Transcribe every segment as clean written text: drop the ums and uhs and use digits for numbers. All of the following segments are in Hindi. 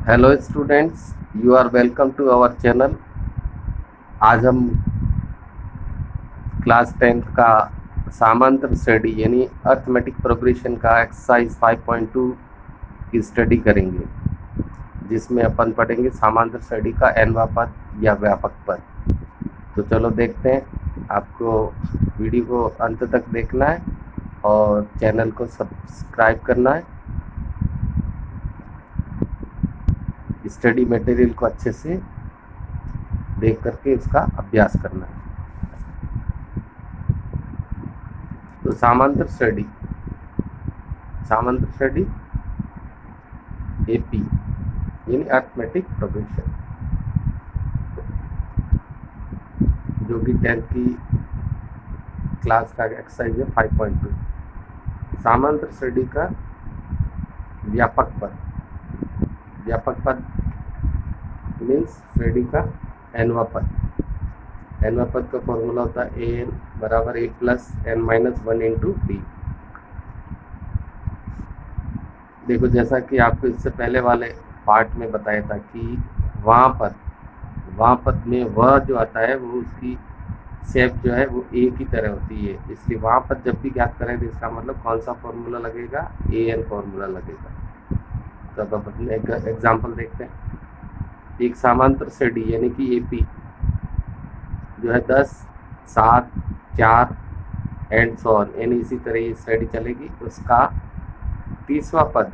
Hello students, you are welcome to our channel. आज हम क्लास 10th का समांतर श्रेणी यानी अर्थमेटिक प्रोग्रेशन का एक्सरसाइज 5.2 की स्टडी करेंगे, जिसमें अपन पढ़ेंगे समांतर श्रेणी का nवां पद या व्यापक पद। तो चलो देखते हैं। आपको वीडियो को अंत तक देखना है और चैनल को सब्सक्राइब करना है। स्टडी मटेरियल को अच्छे से देख करके इसका अभ्यास करना है। तो समांतर श्रेणी एपी यानी अर्थमेटिक प्रोग्रेशन, जो कि 10th की क्लास का एक्सरसाइज है 5.2। समांतर श्रेणी का व्यापक पद मीन्स श्रेणी का nवां पद का फॉर्मूला होता है an बराबर a plus n minus 1 into D. देखो, जैसा कि आपको इससे पहले वाले पार्ट में बताया था कि वहाँ पद में वह जो आता है वो उसकी शेप जो है वो ए की तरह होती है, इसलिए वहाँ पद जब भी ज्ञात करें तो इसका मतलब कौन सा फॉर्मूला लगेगा, an फॉर्मूला लगेगा। तो अब अपन एक एग्जाम्पल देखते हैं। एक समांतर श्रेणी यानी कि एपी जो है 10, 7, 4 एंड सो ऑन यानी इसी तरह ये श्रेणी चलेगी। उसका 30वां पद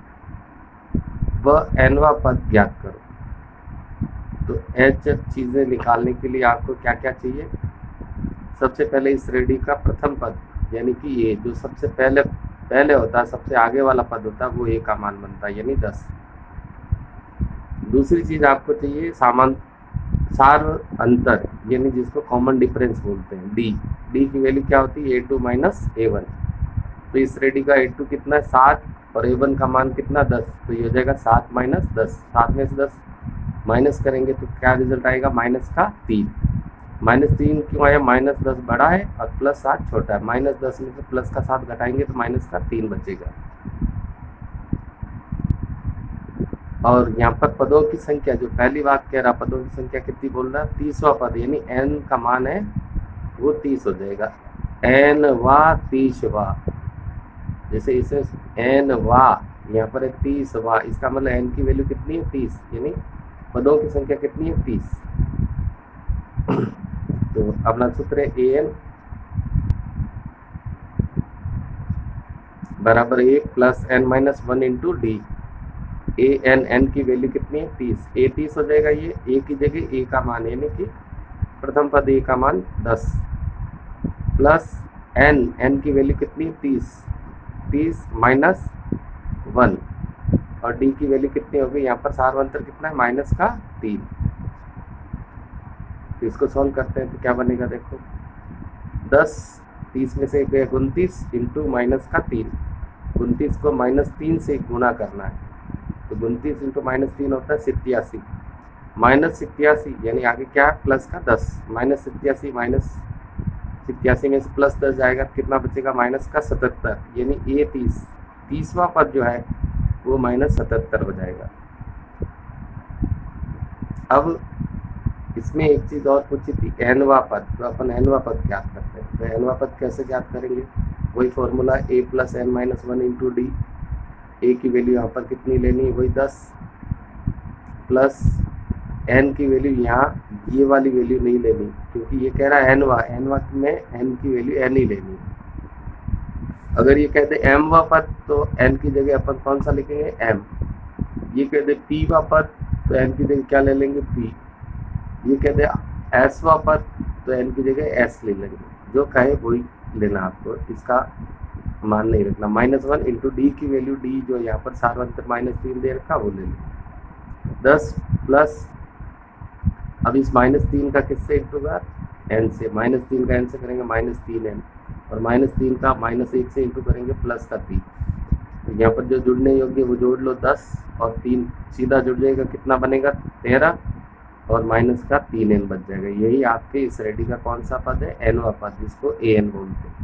व nवां पद ज्ञात करो। तो एच चीज़ें निकालने के लिए आपको क्या क्या चाहिए? सबसे पहले इस श्रेणी का प्रथम पद यानी कि ये जो सबसे पहले होता है, सबसे आगे वाला पद होता है, वो ए का मान बनता है यानी 10। दूसरी चीज़ आपको चाहिए सार अंतर यानी जिसको कॉमन डिफरेंस बोलते हैं, डी की वैल्यू क्या होती है, a2 माइनस a1। तो इस श्रेणी का a2 कितना है 7 और a1 का मान कितना 10, तो ये हो जाएगा 7 माइनस 10। 7 में से 10 माइनस करेंगे तो क्या रिजल्ट आएगा, -3। -3 क्यों आया, -10 बड़ा है और +7 छोटा है। -10 में से प्लस का 7 घटाएंगे तो -3 बचेगा। और यहाँ पर पदों की संख्या, जो पहली बात कह रहा पदों की संख्या कितनी बोल रहा है, 30वां पद यानी n का मान है वो 30 हो जाएगा। nवां 30वां, जैसे इसे nवां यहाँ पर है 30वां, इसका मतलब n की वैल्यू कितनी है 30, यानी पदों की संख्या कितनी है 30। तो अपना सूत्र है an बराबर 1 plus n minus 1 into d. N की वैल्यू कितनी है 30, ए 30 हो जाएगा। ये ए की जगह ए का मान यानी कि प्रथम पद ए का मान 10 प्लस एन की वैल्यू कितनी है 30 माइनस 1 और डी की वैल्यू कितनी होगी, यहाँ पर सार अंतर कितना है -3। तो इसको सॉल्व करते हैं तो क्या बनेगा, देखो 10 30 में से 29 इंटू -3, 29 को -3 से गुणा करना है तो 29 इंटू -3 होता है 87। -87 यानी आगे क्या है प्लस का 10, -87 में से +10 जाएगा कितना बचेगा, -77 यानी ए 30वां पद जो है वो -77 हो जाएगा। अब इसमें एक चीज़ और पूछी थी, nवां पद, तो अपन nवां पद ज्ञात करते हैं। तो nवां पद कैसे ज्ञात करेंगे, वही formula a plus n minus 1 into D. A की वैल्यू यहाँ पर कितनी लेनी है, वही 10 प्लस n की वैल्यू, यहाँ ये वाली वैल्यू नहीं लेनी क्योंकि ये कह रहा है nवां में n की वैल्यू n ही लेनी। अगर ये कहते mवां पद तो n की जगह अपन कौन सा लिखेंगे, m। ये कहते pवां पद तो n की जगह क्या ले लेंगे, p। ये कहते sवां पद तो n की जगह s ले लेंगे। जो कहे वही लेना, आपको इसका मान नहीं रखना। -1 इंटू डी की वैल्यू, डी जो यहाँ पर सार्वंतर -3 दे रखा वो ले लें 10 प्लस, अब इस -3 का किससे इंटू होगा, n से। -3 का n से करेंगे -3n और -3 का -1 से इंटू करेंगे प्लस का 3। तो यहाँ पर जो जुड़ने योग्य वो जोड़ लो 10 और 3 सीधा जुड़ जाएगा, कितना बनेगा 13 और माइनस का 3n बच जाएगा। यही आपके इस श्रेणी का कौन सा पद है, nवां पद, जिसको an बोलते हैं।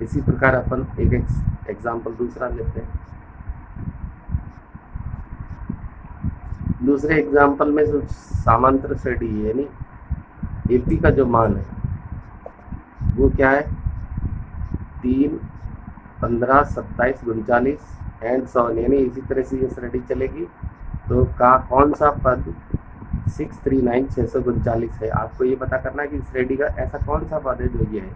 इसी प्रकार अपन एक एग्जाम्पल दूसरा लेते हैं। दूसरे एग्जाम्पल में जो समांतर श्रेणी है यानी एपी का जो मान है वो क्या है 3, 15, 27, 39 एंड सो ऑन, यानी इसी तरह से ये श्रेणी चलेगी। तो का कौन सा पद 639 639 है, आपको ये पता करना है कि श्रेणी का ऐसा कौन सा पद है जो ये है।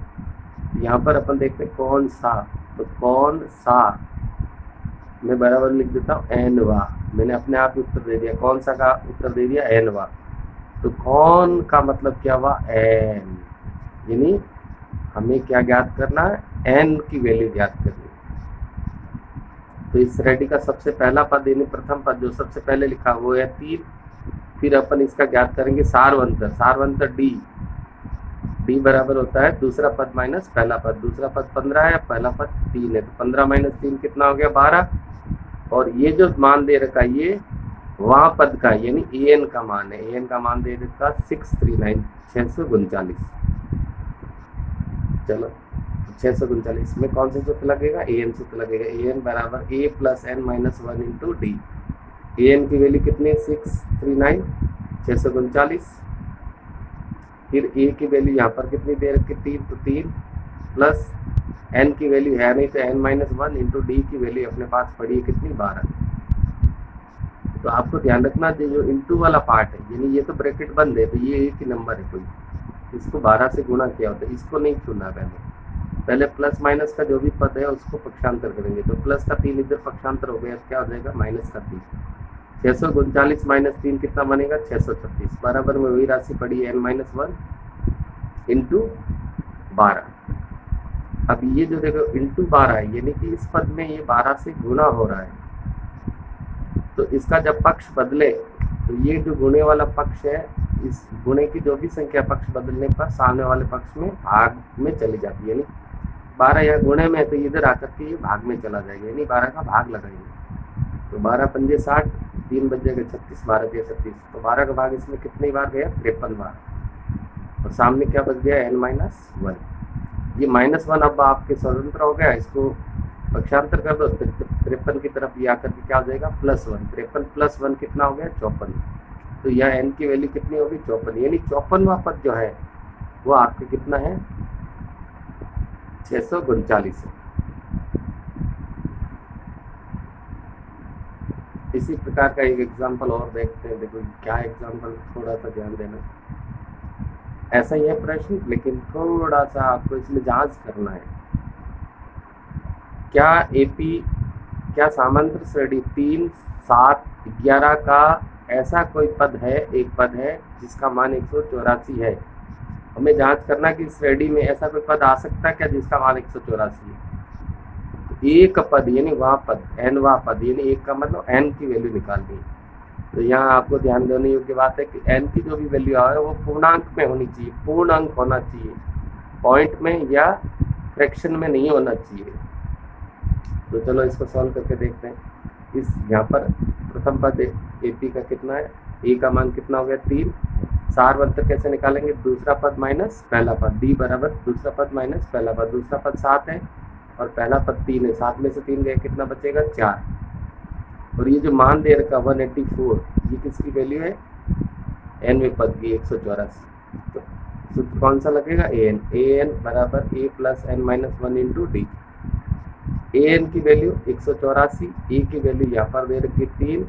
यहाँ पर अपन देखते हैं कौन सा, तो कौन सा मैं बराबर लिख देता हूँ एनवा, मैंने अपने आप ही उत्तर दे दिया, कौन सा का उत्तर दे दिया एनवा। तो कौन का मतलब क्या हुआ एन, यानी हमें क्या ज्ञात करना है एन की वैल्यू ज्ञात करनी। तो इस श्रेणी का सबसे पहला पद यानी प्रथम पद जो सबसे पहले लिखा वो है 3, फिर अपन इसका ज्ञात करेंगे सारवंतर, सारवंतर डी, डी बराबर होता है दूसरा पद माइनस पहला पद, दूसरा पद 15 है, पहला पद 3 है, तो 15 माइनस 3 कितना हो गया 12। और ये जो मान दे रखा ये वहाँ पद का यानी ए एन का मान है, ए एन का मान दे रखा 639 639। चलो 639 में कौन सा सूत्र लगेगा ए एन सूत्र लगेगा, ए एन बराबर A plus N minus 1 into D. A N की वैल्यू कितनी है 639 639, फिर ए की वैल्यू यहाँ पर कितनी दे रखी 3, तो 3 प्लस एन की वैल्यू है नहीं तो एन माइनस 1 इंटू डी की वैल्यू अपने पास पड़ी है कितनी 12। तो आपको ध्यान रखना जो इंटू वाला पार्ट है यानी ये तो ब्रैकेट बंद है, तो ये एक ही नंबर है कोई, इसको 12 से गुणा किया होता है, इसको नहीं छूना पहले प्लस माइनस का जो भी पद है उसको पक्षांतर करेंगे। तो प्लस का 3 इधर पक्षांतर हो गया, क्या हो जाएगा माइनस का 3, 639 माइनस 3 कितना बनेगा 636, बराबर में वही राशि पड़ी एन माइनस 1 इंटू 12। अब ये जो देखो इंटू 12 है यानी कि इस पद में ये 12 से गुणा हो रहा है, तो इसका जब पक्ष बदले तो ये जो गुणे वाला पक्ष है इस गुणे की जो भी संख्या पक्ष बदलने पर सामने वाले पक्ष में भाग में चली जाती है, यानी 12 या गुणे में तो इधर आकर के ये भाग में चला जाएगा, यानी 12 का भाग लगाएंगे। तो 12 पंजे 60, 3 बच जाएगा 36, 12 के 36, तो 12 का भाग इसमें कितनी बार गया 53 बार, और सामने क्या बच गया एन माइनस 1। ये माइनस 1 अब आपके स्वतंत्र हो गया, इसको पक्षांतर कर दो 53 की तरफ, ये आकर के क्या हो जाएगा +1, 53 प्लस 1 कितना हो गया 54। तो यह एन की वैल्यू कितनी होगी 54, यानी 54वां पद जो है वो आपके कितना है 639 है। इसी प्रकार का एक एग्जाम्पल और देखते हैं, देखो क्या एग्जाम्पल, थोड़ा सा ध्यान देना, ऐसा ही है प्रश्न लेकिन थोड़ा सा आपको इसमें जांच करना है। क्या समांतर श्रेणी 3, 7, 11 का ऐसा कोई पद है, एक पद है जिसका मान 184 है। हमें जांच करना कि श्रेणी में ऐसा कोई पद आ सकता है क्या जिसका मान 184 है। तो एक पद यानी वह पद एनवा पद यानी एक का मतलब एन की वैल्यू निकालनी है। तो यहाँ आपको ध्यान देने योग्य बात है कि एन की जो भी वैल्यू आए वो पूर्णांक में होनी चाहिए, पूर्ण अंक होना चाहिए, पॉइंट में या फ्रैक्शन में नहीं होना चाहिए। तो चलो इसको सॉल्व करके देखते हैं। इस यहाँ पर प्रथम पद एपी का कितना है, ए का मान कितना हो गया 3, सारवंतर कैसे निकालेंगे, दूसरा पद माइनस पहला पद, डी बराबर दूसरा पद माइनस पहला पद, दूसरा पद 7 है और पहला पद 3 है, 7 में से 3 गए कितना बचेगा 4। और ये जो मान दे रखा 184 ये किसकी वैल्यू है एनवें पद की 184। तो सूत्र कौन सा लगेगा ए एन बराबर A plus N minus 1 into D. A N की वैल्यू 184, ए की वैल्यू यहाँ पर दे रखी 3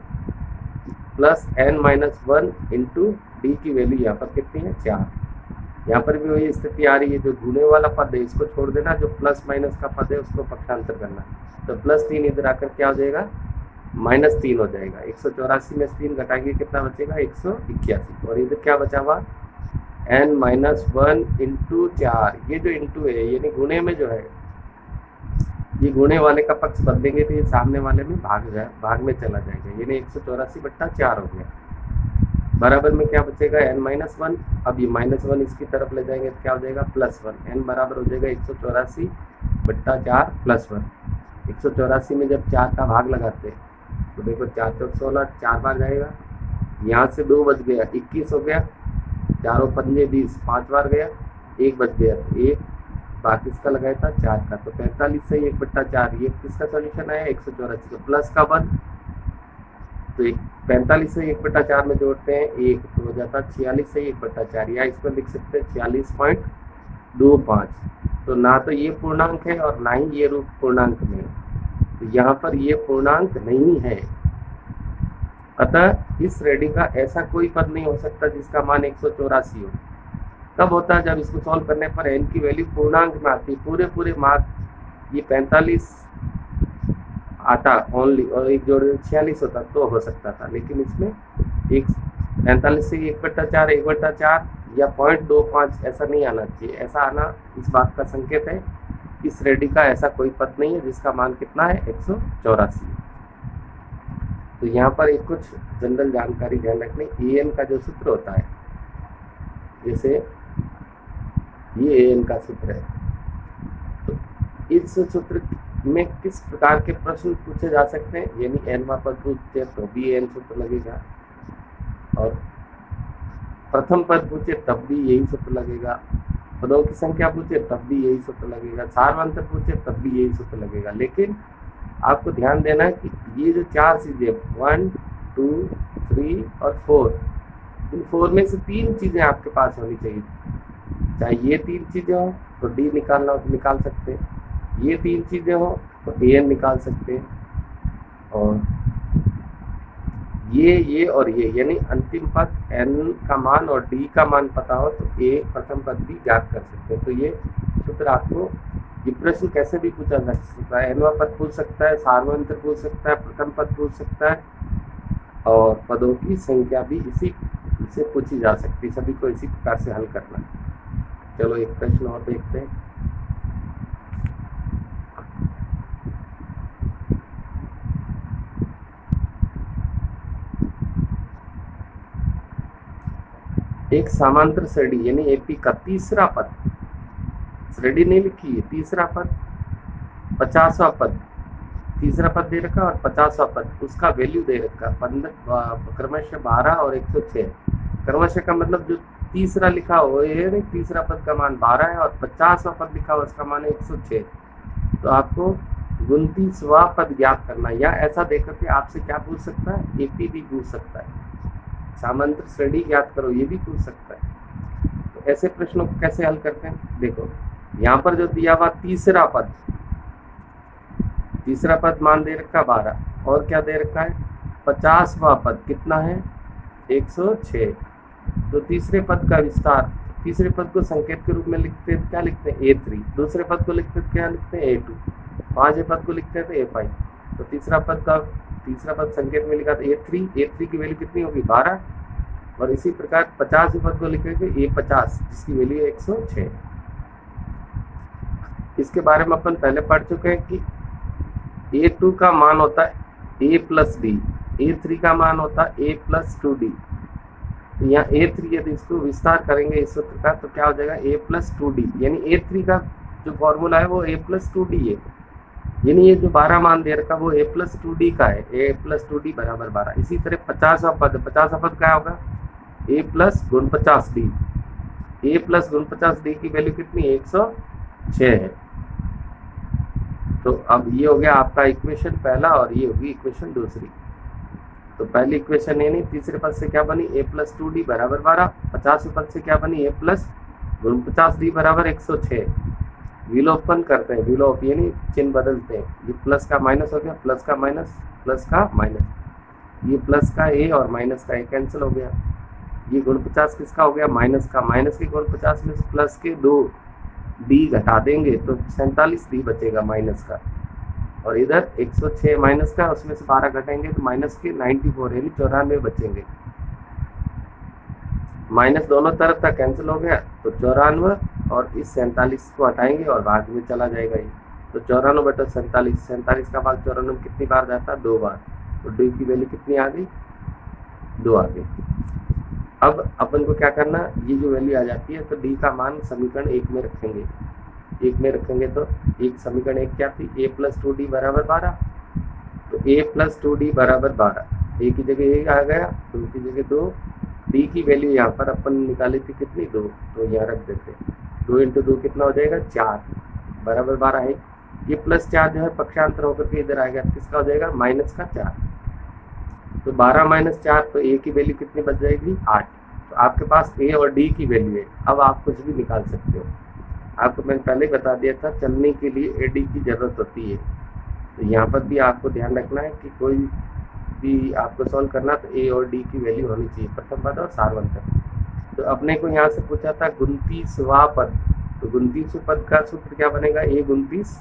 plus N minus 1 into D की वैल्यू यहाँ पर कितनी है 4। यहाँ पर भी वही स्थिति आ रही है, जो गुणे वाला पद है इसको छोड़ देना, जो प्लस माइनस का पद है उसको पक्षांतर करना। तो +3 इधर आकर क्या हो जाएगा -3 हो जाएगा, 184 में 3 घटाएंगे कितना बचेगा 181, और इधर क्या बचा हुआ n माइनस 1 इंटू 4। ये जो इंटू है यानी गुणे में जो है ये गुणे वाले का पक्ष बदलेंगे तो ये सामने वाले में भाग में चला जाएगा, यानी 184/4 हो गया। बराबर में क्या बचेगा n माइनस 1, अब ये -1 इसकी तरफ ले जाएंगे तो क्या हो जाएगा +1, n बराबर हो जाएगा 184/4 +1। 184 में जब 4 का भाग लगाते हैं तो देखो 4 चौक 16, 4 बार जाएगा, यहाँ से 2 बच गया 21 हो गया, 4 पंजे 20, 5 बार गया 1 बच गया 1, बाकी इसका लगाया था 4 का, तो 45 से 1/4, ये किसका सॉल्यूशन आया 184 का प्लस का 1। तो 45 से 1/4 में जोड़ते हैं 1, तो हो जाता 46 से 1/4, या इस पर लिख सकते हैं 46.25। तो ना तो ये पूर्णांक है और ना ही ये रूप पूर्णांक में है, तो यहाँ पर ये पूर्णांक नहीं है। अतः इस श्रेणी का ऐसा कोई पद नहीं हो सकता जिसका मान 184 हो। तब होता है जब इसको सॉल्व करने पर n की वैल्यू पूर्णांक में आती, पूरे मार्क ये 45 आता ओनली, और एक जोड़ 46 होता तो हो सकता था, लेकिन इसमें 45 से 1/4 1/4 या 0.25 ऐसा नहीं आना चाहिए। ऐसा आना इस बात का संकेत है कि श्रेणी का ऐसा कोई पद नहीं है जिसका मान कितना है 184। तो यहाँ पर एक कुछ जनरल जानकारी ध्यान रखनी, an का जो सूत्र होता है, जैसे ये an का सूत्र है, तो इस सूत्र में किस प्रकार के प्रश्न पूछे जा सकते हैं, यानी nवां पद पूछे तो भी an सूत्र लगेगा, और प्रथम पद पूछे तब भी यही सूत्र लगेगा, पदों की संख्या पूछे तब भी यही सूत्र लगेगा, सार्वंतर पूछे तब भी यही सूत्र लगेगा। लेकिन आपको ध्यान देना है कि ये जो 4 चीजें 1, 2, 3 और 4, इन 4 में से 3 चीजें आपके पास होनी चाहिए। चाहे ये 3 चीजें हो तो डी निकालना हो तो निकाल सकते हैं, ये 3 चीजें हो तो an निकाल सकते हैं, और ये और ये, यानी अंतिम पद n का मान और d का मान पता हो तो a प्रथम पद भी ज्ञात कर सकते हैं। तो ये सूत्र आपको, ये प्रश्न कैसे भी पूछा जा सकता है, nवां पद पूछ सकता है, सार्वंतर पूछ सकता है, प्रथम पद पूछ सकता है, और पदों की संख्या भी इसी से पूछी जा सकती है। सभी को इसी प्रकार से हल करना है। चलो एक प्रश्न और देखते हैं। एक समांतर श्रेणी यानी एपी का तीसरा पद, श्रेणी नहीं लिखी है, तीसरा पद 50वां पद, तीसरा पद दे रखा और 50वां पद, उसका वैल्यू दे रखा क्रमशः 12 और 106। क्रमशः का मतलब जो तीसरा लिखा हो ये तीसरा पद का मान 12 है और 50वां पद लिखा हो उसका मान है 106। तो आपको 29वां पद ज्ञात करना है, या ऐसा देखकर के आपसे क्या पूछ सकता है, एपी भी पूछ सकता है, समांतर श्रेणी ज्ञात करो ये भी पूछ सकता है। तो ऐसे प्रश्नों को कैसे हल करते हैं, देखो यहाँ पर जो दिया हुआ तीसरा पद मान दे रखा 12, और क्या दे रखा है 50वां पद कितना है 106। तो तीसरे पद का विस्तार, तीसरे पद को संकेत के रूप में लिखते हैं, क्या लिखते हैं A3, दूसरे पद को लिखते हैं क्या लिखते हैं A2, पांचवें पद को लिखते हैं तो A5। तो तीसरा पद संकेत में लिखा था A3 की वैल्यू कितनी होगी 12, और इसी प्रकार 50वें पद को लिखेंगे A50 जिसकी वैल्यू है 106। इसके बारे में अपन पहले पढ़ चुके हैं कि A2 का मान होता है A प्लस डी, A3 का मान होता है A प्लस 2D। यहाँ A3 यदि इसको विस्तार करेंगे इस सूत्र का तो क्या हो जाएगा A प्लस 2D, यानी A3 का जो फॉर्मूला है वो A प्लस 2D है, यानी ये जो 12 मान दे रखा वो A प्लस 2D का है, A प्लस 2D बराबर 12। इसी तरह 50वां पद क्या होगा A plus 49D, A plus 49D की वैल्यू कितनी 106 है। तो अब ये हो गया आपका इक्वेशन पहला और ये होगी इक्वेशन दूसरी। तो पहली इक्वेशन यानी तीसरे पद से क्या बनी A प्लस 2D बराबर 12, 50वें पद से क्या बनी A प्लस 49D बराबर 106। विलोपन करते हैं, विलोप यानी चिन्ह बदलते हैं, ये प्लस का माइनस हो गया, प्लस का माइनस, प्लस का माइनस, ये प्लस का A और माइनस का A कैंसिल हो गया, ये 49 किसका हो गया माइनस का, माइनस के 49 में से प्लस के 2 D घटा देंगे तो 47D बचेगा माइनस का, और इधर 106 माइनस का, उसमें से 12 घटाएंगे तो माइनस के 94 यानी 94 बचेंगे। माइनस दोनों तरफ का कैंसिल हो गया तो 94, और इस 47 को हटाएंगे और भाग में चला जाएगा ये, तो 94/47, 47 का भाग 94 में कितनी बार जाता है 2 बार, तो डी की वैल्यू कितनी आ गई 2 आ गई। अब अपन को क्या करना, ये जो वैल्यू आ जाती है तो डी का मान समीकरण 1 में रखेंगे, तो एक समीकरण 1 क्या थी A प्लस 2D बराबर 12, तो A प्लस 2D बराबर 12, A की जगह A आ गया, 2 की जगह 2, D की वैल्यू यहाँ पर अपन निकाली थी कितनी 2, तो यहाँ रख देते, 2 × 2 कितना हो जाएगा 4 बराबर 12 है। ये प्लस 4 जो है पक्षांतर होकर के इधर आएगा, किसका हो जाएगा माइनस का 4। तो 12 माइनस 4, तो ए की वैल्यू कितनी बच जाएगी 8। तो आपके पास ए और डी की वैल्यू है, अब आप कुछ भी निकाल सकते हो। आपको मैंने पहले ही बता दिया था चलने के लिए ए डी की ज़रूरत होती है। तो यहाँ पर भी आपको ध्यान रखना है कि कोई भी आपको सॉल्व करना तो ए और डी की वैल्यू होनी चाहिए, प्रथम पद और सारवंतक। तो अपने को यहाँ से पूछा था 29वां पद, तो 29वें पद का सूत्र क्या बनेगा, ए 29,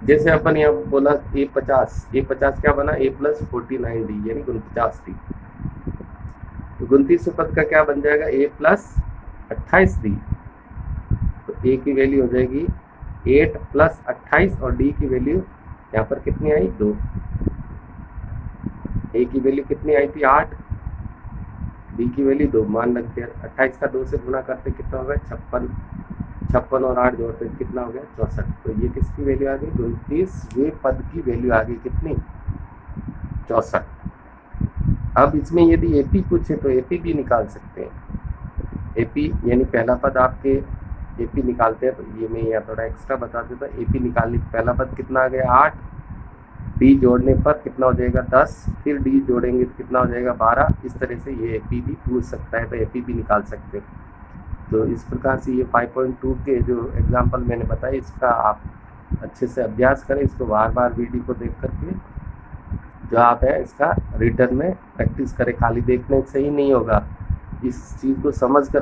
जैसे अपन यहाँ बोला A50 क्या बना, A + 49D यानी 49D। तो 29वें पद का क्या बन जाएगा, A + 28D। तो A की वैल्यू हो जाएगी 8 + 28 और D की वैल्यू यहाँ पर कितनी आई 2। A की वैल्यू कितनी आई थी 8, D की वैल्यू 2, मान रख दिया। 28 का 2 से गुणा करते कितना होगा 56 और 8 जोड़ते कितना हो गया 64। तो ये किसकी वैल्यू आ गई, 29वें पद की वैल्यू आ गई कितनी 64। अब इसमें यदि एपी पूछे तो एपी भी निकाल सकते हैं। एपी यानी पहला पद आपके एपी निकालते हैं, तो ये मैं यहाँ थोड़ा एक्स्ट्रा बता देता। एपी निकालने पहला पद कितना आ गया 8, डी जोड़ने पर कितना हो जाएगा 10, फिर डी जोड़ेंगे तो कितना हो जाएगा 12। इस तरह से ये एपी भी पूछ सकता है, तो एपी भी निकाल सकते हो। तो इस प्रकार से ये 5.2 के जो एग्जाम्पल मैंने बताया इसका आप अच्छे से अभ्यास करें, इसको बार बार वीडियो को देख करके जो आप है इसका रिटर्न में प्रैक्टिस करें। खाली देखने से ही नहीं होगा, इस चीज़ को समझ कर